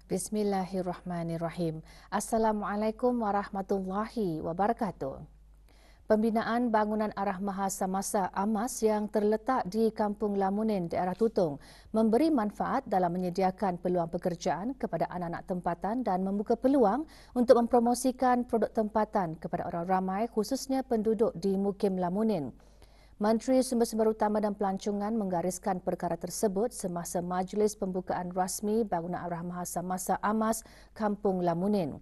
Bismillahirrahmanirrahim. Assalamualaikum warahmatullahi wabarakatuh. Pembinaan bangunan arah Mahasamasa AMAS yang terletak di Kampung Lamunin, daerah Tutong memberi manfaat dalam menyediakan peluang pekerjaan kepada anak-anak tempatan dan membuka peluang untuk mempromosikan produk tempatan kepada orang ramai khususnya penduduk di Mukim Lamunin. Menteri Sumber-Sumber Utama dan Pelancongan menggariskan perkara tersebut semasa majlis pembukaan rasmi bangunan arah Mahasamasa AMAS Kampung Lamunin.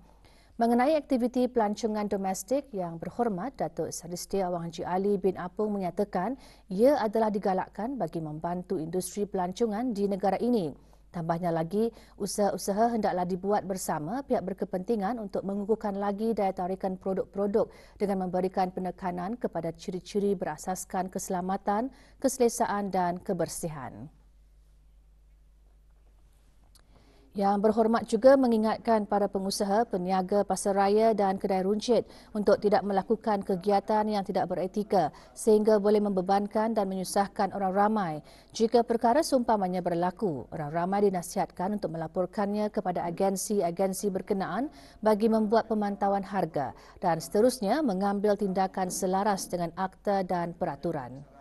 Mengenai aktiviti pelancongan domestik, Yang Berhormat Datuk Sadistiah Awang Haji Ali bin Apong menyatakan ia adalah digalakkan bagi membantu industri pelancongan di negara ini. Tambahnya lagi, usaha-usaha hendaklah dibuat bersama pihak berkepentingan untuk mengukuhkan lagi daya tarikan produk-produk dengan memberikan penekanan kepada ciri-ciri berasaskan keselamatan, keselesaan dan kebersihan. Yang Berhormat juga mengingatkan para pengusaha, peniaga pasaraya dan kedai runcit untuk tidak melakukan kegiatan yang tidak beretika sehingga boleh membebankan dan menyusahkan orang ramai. Jika perkara seumpamanya berlaku, orang ramai dinasihatkan untuk melaporkannya kepada agensi-agensi berkenaan bagi membuat pemantauan harga dan seterusnya mengambil tindakan selaras dengan akta dan peraturan.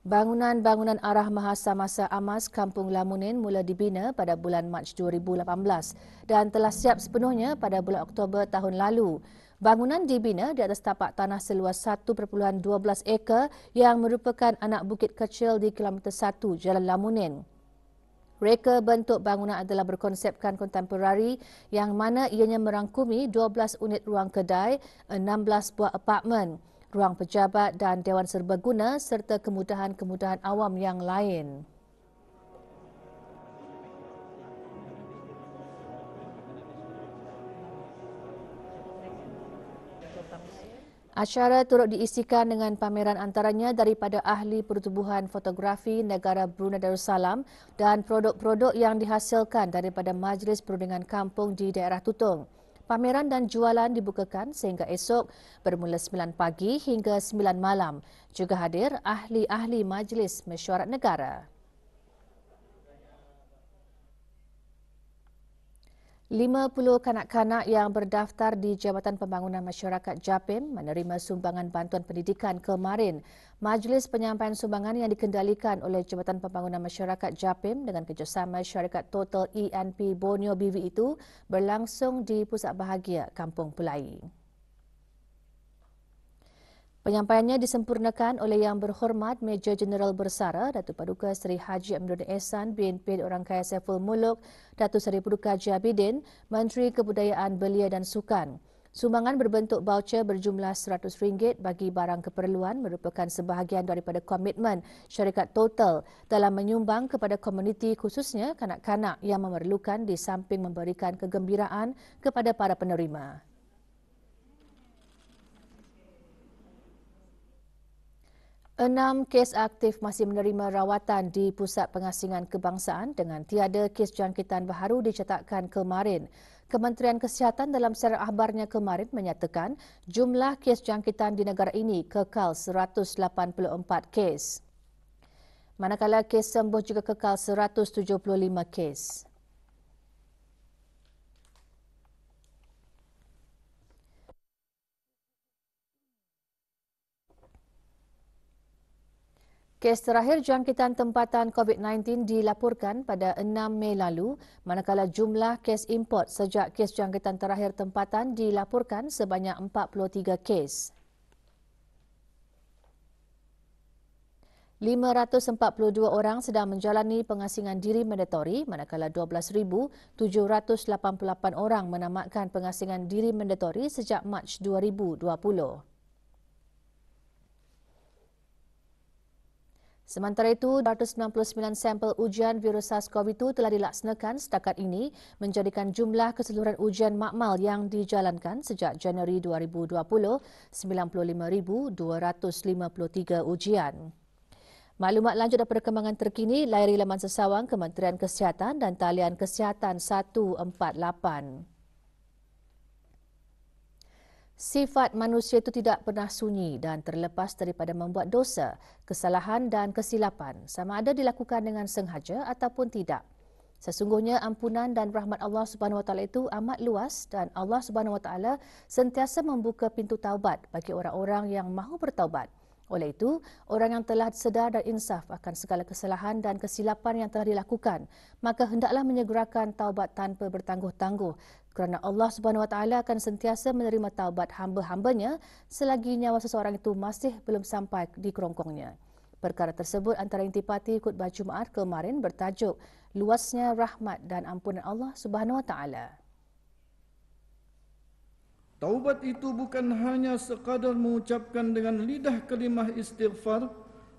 Bangunan-bangunan arah Mahasamasa AMAS Kampung Lamunin mula dibina pada bulan Mac 2018 dan telah siap sepenuhnya pada bulan Oktober tahun lalu. Bangunan dibina di atas tapak tanah seluas 1.12 ekar yang merupakan anak bukit kecil di kilometer 1 Jalan Lamunin. Reka bentuk bangunan adalah berkonsepkan kontemporari yang mana ianya merangkumi 12 unit ruang kedai, 16 buah apartmen, ruang pejabat dan dewan serbaguna serta kemudahan-kemudahan awam yang lain. Acara turut diisikan dengan pameran antaranya daripada ahli pertubuhan fotografi negara Brunei Darussalam dan produk-produk yang dihasilkan daripada Majlis Perundingan Kampung di daerah Tutong. Pameran dan jualan dibukakan sehingga esok bermula 9 pagi hingga 9 malam. Juga hadir ahli-ahli Majlis Mesyuarat Negara. 50 kanak-kanak yang berdaftar di Jabatan Pembangunan Masyarakat JAPIM menerima sumbangan bantuan pendidikan kemarin. Majlis penyampaian sumbangan yang dikendalikan oleh Jabatan Pembangunan Masyarakat JAPIM dengan kerjasama syarikat Total ENP Borneo BV itu berlangsung di Pusat Bahagia Kampung Pulai. Penyampaiannya disempurnakan oleh Yang Berhormat Major Jeneral Bersara Datuk Paduka Seri Haji Aminuddin Ehsan BNP Orang Kaya Saiful Muluk, Datuk Seri Paduka Haji Abidin, Menteri Kebudayaan Belia dan Sukan. Sumbangan berbentuk baucer berjumlah RM100 bagi barang keperluan merupakan sebahagian daripada komitmen syarikat Total dalam menyumbang kepada komuniti khususnya kanak-kanak yang memerlukan di samping memberikan kegembiraan kepada para penerima. 6 kes aktif masih menerima rawatan di Pusat Pengasingan Kebangsaan dengan tiada kes jangkitan baharu dicatatkan kemarin. Kementerian Kesihatan dalam siaran akhbarnya kemarin menyatakan jumlah kes jangkitan di negara ini kekal 184 kes. Manakala kes sembuh juga kekal 175 kes. Kes terakhir jangkitan tempatan COVID-19 dilaporkan pada 6 Mei lalu, manakala jumlah kes import sejak kes jangkitan terakhir tempatan dilaporkan sebanyak 43 kes. 542 orang sedang menjalani pengasingan diri mandatori, manakala 12,788 orang menamatkan pengasingan diri mandatori sejak Mac 2020. Sementara itu, 299 sampel ujian virus SARS-CoV-2 telah dilaksanakan setakat ini menjadikan jumlah keseluruhan ujian makmal yang dijalankan sejak Januari 2020, 95,253 ujian. Maklumat lanjut dan perkembangan terkini layari laman sesawang Kementerian Kesihatan dan talian Kesihatan 148. Sifat manusia itu tidak pernah sunyi dan terlepas daripada membuat dosa, kesalahan dan kesilapan, sama ada dilakukan dengan sengaja ataupun tidak. Sesungguhnya ampunan dan rahmat Allah Subhanahu Wa Taala itu amat luas dan Allah Subhanahu Wa Taala sentiasa membuka pintu taubat bagi orang-orang yang mahu bertaubat. Oleh itu, orang yang telah sedar dan insaf akan segala kesalahan dan kesilapan yang telah dilakukan, maka hendaklah menyegerakan taubat tanpa bertangguh-tangguh kerana Allah Subhanahu Wa Taala akan sentiasa menerima taubat hamba-hambanya selagi nyawa seseorang itu masih belum sampai di kerongkongnya. Perkara tersebut antara intipati khutbah Jumaat kemarin bertajuk Luasnya Rahmat dan Ampunan Allah Subhanahu Wa Taala. Taubat itu bukan hanya sekadar mengucapkan dengan lidah kalimah istighfar,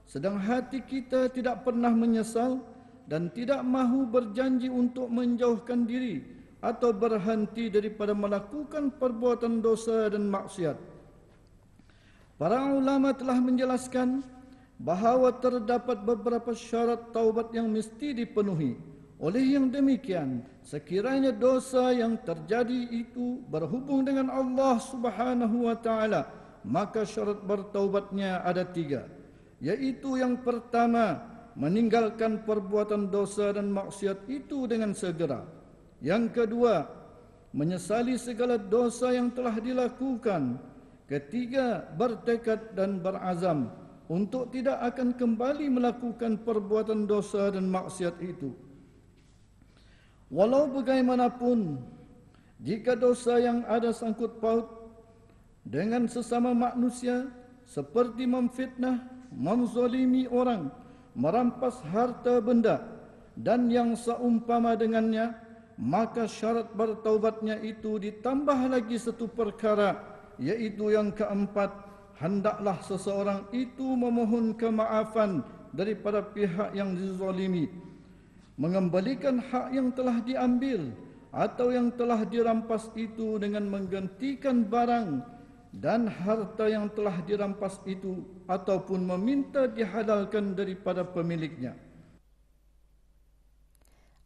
sedang hati kita tidak pernah menyesal dan tidak mahu berjanji untuk menjauhkan diri atau berhenti daripada melakukan perbuatan dosa dan maksiat. Para ulama telah menjelaskan bahawa terdapat beberapa syarat taubat yang mesti dipenuhi. Oleh yang demikian, sekiranya dosa yang terjadi itu berhubung dengan Allah Subhanahu Wa Taala, maka syarat bertaubatnya ada 3, yaitu yang pertama, meninggalkan perbuatan dosa dan maksiat itu dengan segera. Yang kedua, menyesali segala dosa yang telah dilakukan. Ketiga, bertekad dan berazam untuk tidak akan kembali melakukan perbuatan dosa dan maksiat itu. Walau bagaimanapun, jika dosa yang ada sangkut paut dengan sesama manusia seperti memfitnah, menzalimi orang, merampas harta benda dan yang seumpama dengannya, maka syarat bertaubatnya itu ditambah lagi satu perkara, yaitu yang keempat, hendaklah seseorang itu memohon kemaafan daripada pihak yang dizalimi, mengembalikan hak yang telah diambil atau yang telah dirampas itu dengan menggantikan barang dan harta yang telah dirampas itu ataupun meminta dihalalkan daripada pemiliknya.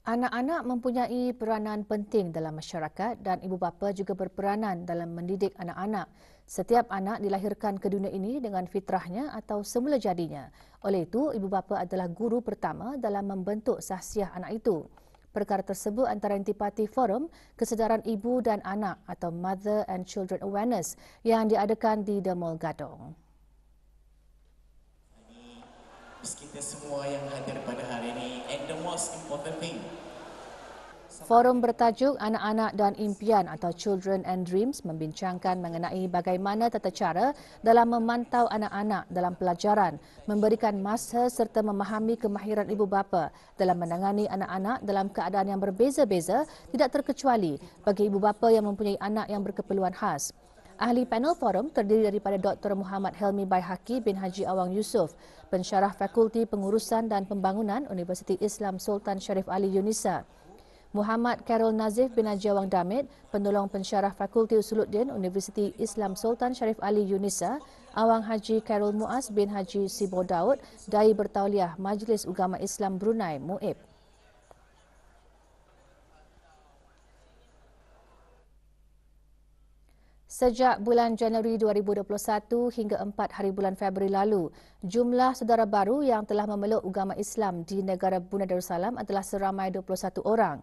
Anak-anak mempunyai peranan penting dalam masyarakat dan ibu bapa juga berperanan dalam mendidik anak-anak. Setiap anak dilahirkan ke dunia ini dengan fitrahnya atau semula jadinya. Oleh itu, ibu bapa adalah guru pertama dalam membentuk sahsiah anak itu. Perkara tersebut antara intipati Forum Kesedaran Ibu dan Anak atau Mother and Children Awareness yang diadakan di The Mall Gadong. Kita semua yang hadir pada hari ini, and the most important thing, Forum bertajuk Anak-Anak dan Impian atau Children and Dreams membincangkan mengenai bagaimana tata cara dalam memantau anak-anak dalam pelajaran, memberikan masa serta memahami kemahiran ibu bapa dalam menangani anak-anak dalam keadaan yang berbeza-beza, tidak terkecuali bagi ibu bapa yang mempunyai anak yang berkeperluan khas. Ahli panel forum terdiri daripada Dr. Muhammad Helmi Baihaqi bin Haji Awang Yusof, pensyarah Fakulti Pengurusan dan Pembangunan Universiti Islam Sultan Sharif Ali Yunisa, Muhammad Karol Nazif bin Haji Awang Damit, penolong pensyarah Fakulti Usuluddin Universiti Islam Sultan Sharif Ali Yunisa, Awang Haji Karol Muaz bin Haji Sibo Daud, Dai Bertauliah Majlis Ugama Islam Brunei, MUIB. Sejak bulan Januari 2021 hingga 4 hari bulan Februari lalu, jumlah saudara baru yang telah memeluk agama Islam di negara Brunei Darussalam adalah seramai 21 orang.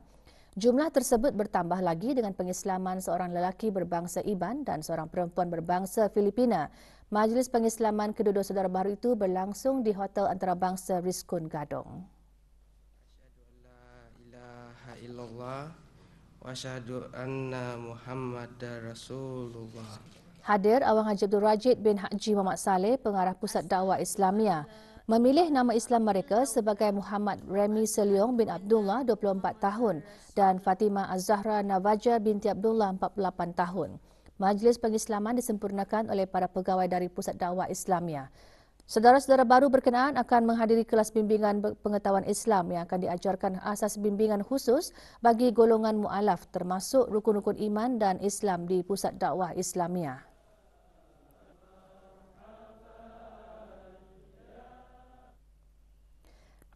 Jumlah tersebut bertambah lagi dengan pengislaman seorang lelaki berbangsa Iban dan seorang perempuan berbangsa Filipina. Majlis pengislaman kedua-dua saudara baru itu berlangsung di Hotel Antarabangsa Rizkun Gadong. Wa asyhadu anna Muhammadar Rasulullah. Hadir Awang Haji Abdul Rajid bin Haji Muhammad Saleh, pengarah Pusat Dakwah Islamia, memilih nama Islam mereka sebagai Muhammad Remy Seliong bin Abdullah, 24 tahun dan Fatimah Az-Zahra Navaja binti Abdullah, 48 tahun. Majlis pengislaman disempurnakan oleh para pegawai dari Pusat Dakwah Islamia. Saudara-saudara baru berkenaan akan menghadiri kelas bimbingan pengetahuan Islam yang akan diajarkan asas bimbingan khusus bagi golongan mu'alaf termasuk rukun-rukun iman dan Islam di Pusat Dakwah Islamia.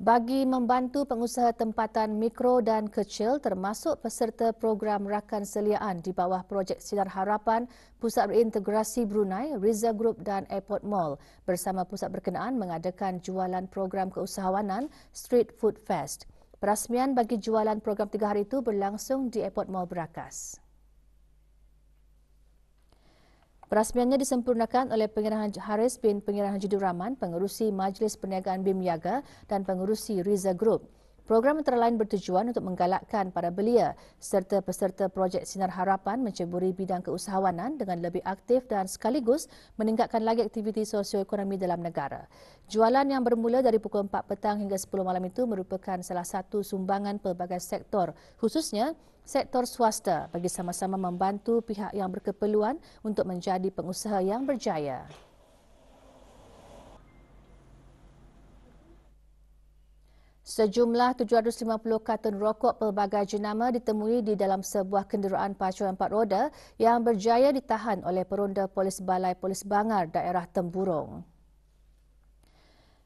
bagi membantu pengusaha tempatan mikro dan kecil termasuk peserta program rakan seliaan di bawah projek Sinar Harapan, Pusat Reintegrasi Brunei, Riza Group dan Airport Mall bersama pusat berkenaan mengadakan jualan program keusahawanan Street Food Fest. Perasmian bagi jualan program 3 hari itu berlangsung di Airport Mall Berakas. Perasmiannya disempurnakan oleh Pengenahan Haris bin Pengenahan Judul Rahman, Pengerusi Majlis Perniagaan BIM Niaga dan Pengerusi Riza Group. Program antara lain bertujuan untuk menggalakkan para belia serta peserta projek Sinar Harapan menceburi bidang keusahawanan dengan lebih aktif dan sekaligus meningkatkan lagi aktiviti sosioekonomi dalam negara. Jualan yang bermula dari pukul 4 petang hingga 10 malam itu merupakan salah satu sumbangan pelbagai sektor, khususnya sektor swasta bagi sama-sama membantu pihak yang berkeperluan untuk menjadi pengusaha yang berjaya. Sejumlah 750 kartun rokok pelbagai jenama ditemui di dalam sebuah kenderaan pacuan 4 roda yang berjaya ditahan oleh peronda Polis Balai Polis Bangar daerah Temburong.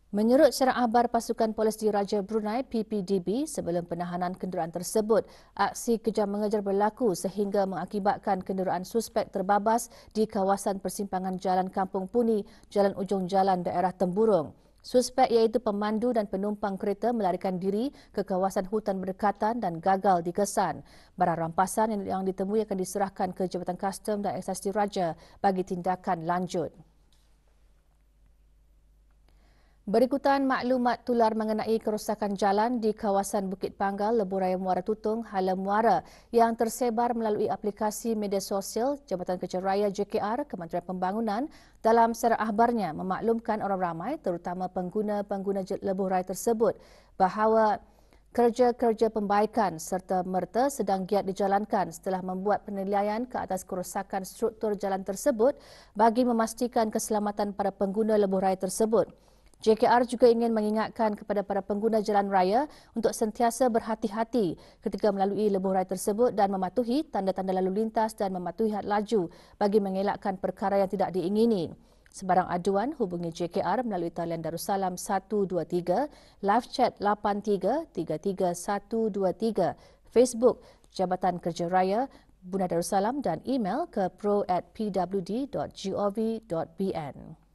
Menurut syarah akhbar Pasukan Polis Diraja Brunei PPDB, sebelum penahanan kenderaan tersebut, aksi kejar-mengejar berlaku sehingga mengakibatkan kenderaan suspek terbabas di kawasan persimpangan Jalan Kampung Puni, Jalan Ujung Jalan daerah Temburong. Suspek iaitu pemandu dan penumpang kereta melarikan diri ke kawasan hutan berdekatan dan gagal dikesan. Barang rampasan yang ditemui akan diserahkan ke Jabatan Kastom dan Eksas Diraja bagi tindakan lanjut. Berikutan maklumat tular mengenai kerosakan jalan di kawasan Bukit Panggal, Lebuh Raya Muara Tutung, Hala Muara yang tersebar melalui aplikasi media sosial Jabatan Kerja Raya JKR, Kementerian Pembangunan dalam syarah akhbarnya memaklumkan orang ramai terutama pengguna-pengguna Lebuh Raya tersebut bahawa kerja-kerja pembaikan serta merta sedang giat dijalankan setelah membuat penilaian ke atas kerosakan struktur jalan tersebut bagi memastikan keselamatan para pengguna Lebuh Raya tersebut. JKR juga ingin mengingatkan kepada para pengguna jalan raya untuk sentiasa berhati-hati ketika melalui lebuh raya tersebut dan mematuhi tanda-tanda lalu lintas dan mematuhi had laju bagi mengelakkan perkara yang tidak diingini. Sebarang aduan hubungi JKR melalui talian Darussalam 123, live chat 83333123, Facebook Jabatan Kerja Raya Brunei Darussalam dan email ke pro@pwd.gov.bn.